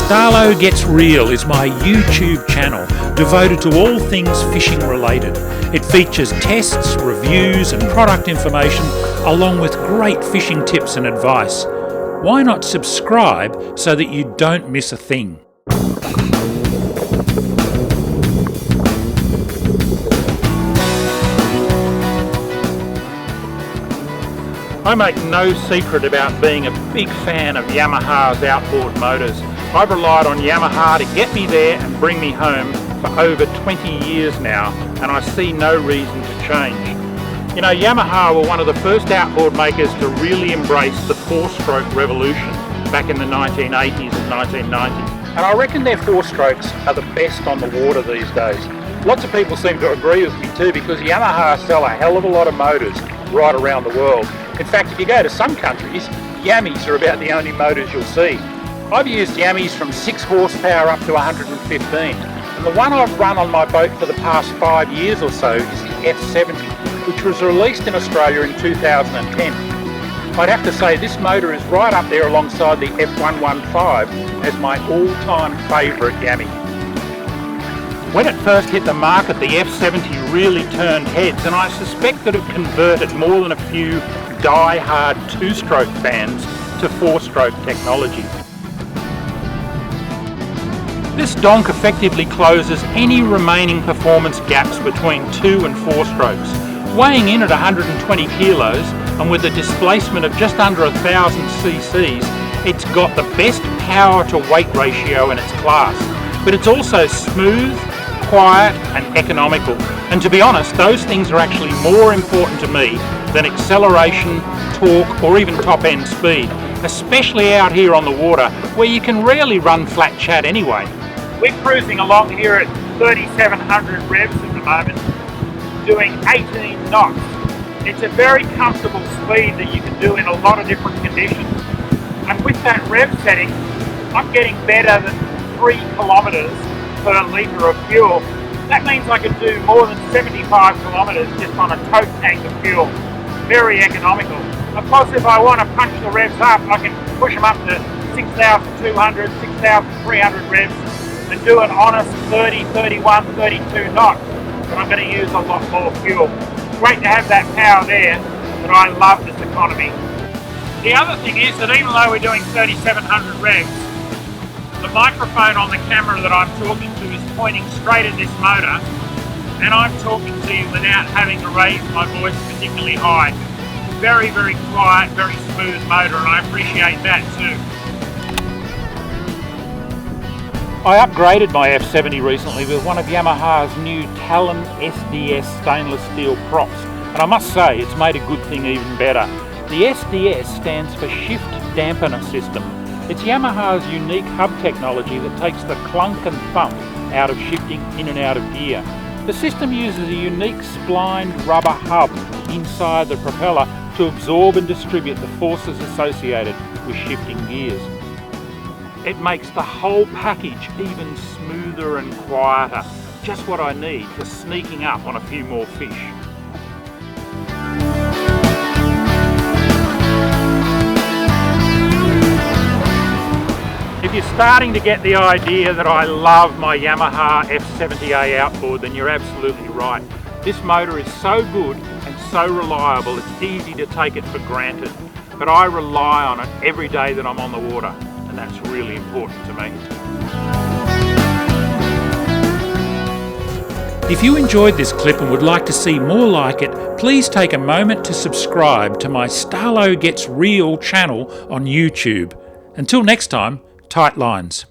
Starlo Gets Real is my YouTube channel devoted to all things fishing related. It features tests, reviews and product information along with great fishing tips and advice. Why not subscribe so that you don't miss a thing? I make no secret about being a big fan of Yamaha's outboard motors. I've relied on Yamaha to get me there and bring me home for over 20 years now, and I see no reason to change. You know, Yamaha were one of the first outboard makers to really embrace the four-stroke revolution back in the 1980s and 1990s. And I reckon their four-strokes are the best on the water these days. Lots of people seem to agree with me too, because Yamaha sell a hell of a lot of motors right around the world. In fact, if you go to some countries, Yammies are about the only motors you'll see. I've used Yammies from 6 horsepower up to 115, and the one I've run on my boat for the past 5 years or so is the F70, which was released in Australia in 2010. I'd have to say this motor is right up there alongside the F115 as my all-time favourite Yammy. When it first hit the market, the F70 really turned heads, and I suspect that it converted more than a few die-hard two-stroke fans to four-stroke technology. This donk effectively closes any remaining performance gaps between 2 and 4 strokes. Weighing in at 120 kilos and with a displacement of just under 1,000 cc's, it's got the best power to weight ratio in its class. But it's also smooth, quiet and economical. And to be honest, those things are actually more important to me than acceleration, torque or even top end speed, especially out here on the water where you can rarely run flat chat anyway. We're cruising along here at 3,700 revs at the moment, doing 18 knots. It's a very comfortable speed that you can do in a lot of different conditions. And with that rev setting, I'm getting better than 3 kilometres per litre of fuel. That means I can do more than 75 kilometres just on a tote tank of fuel. Very economical. Of course, if I want to punch the revs up, I can push them up to 6,200, 6,300 revs and do an honest 30, 31, 32 knots. But I'm going to use a lot more fuel. Great to have that power there, but I love this economy. The other thing is that even though we're doing 3,700 revs, the microphone on the camera that I'm talking to is pointing straight at this motor, and I'm talking to you without having to raise my voice particularly high. Very, very quiet, very smooth motor, and I appreciate that too. I upgraded my F70 recently with one of Yamaha's new Talon SDS stainless steel props, and I must say it's made a good thing even better. The SDS stands for Shift Dampener System. It's Yamaha's unique hub technology that takes the clunk and thump out of shifting in and out of gear. The system uses a unique splined rubber hub inside the propeller to absorb and distribute the forces associated with shifting gears. It makes the whole package even smoother and quieter, just what I need for sneaking up on a few more fish. If you're starting to get the idea that I love my Yamaha F70A outboard, then you're absolutely right. This motor is so good and so reliable, it's easy to take it for granted. But I rely on it every day that I'm on the water, and that's really important to me. If you enjoyed this clip and would like to see more like it, please take a moment to subscribe to my Starlo Gets Real channel on YouTube. Until next time, tight lines.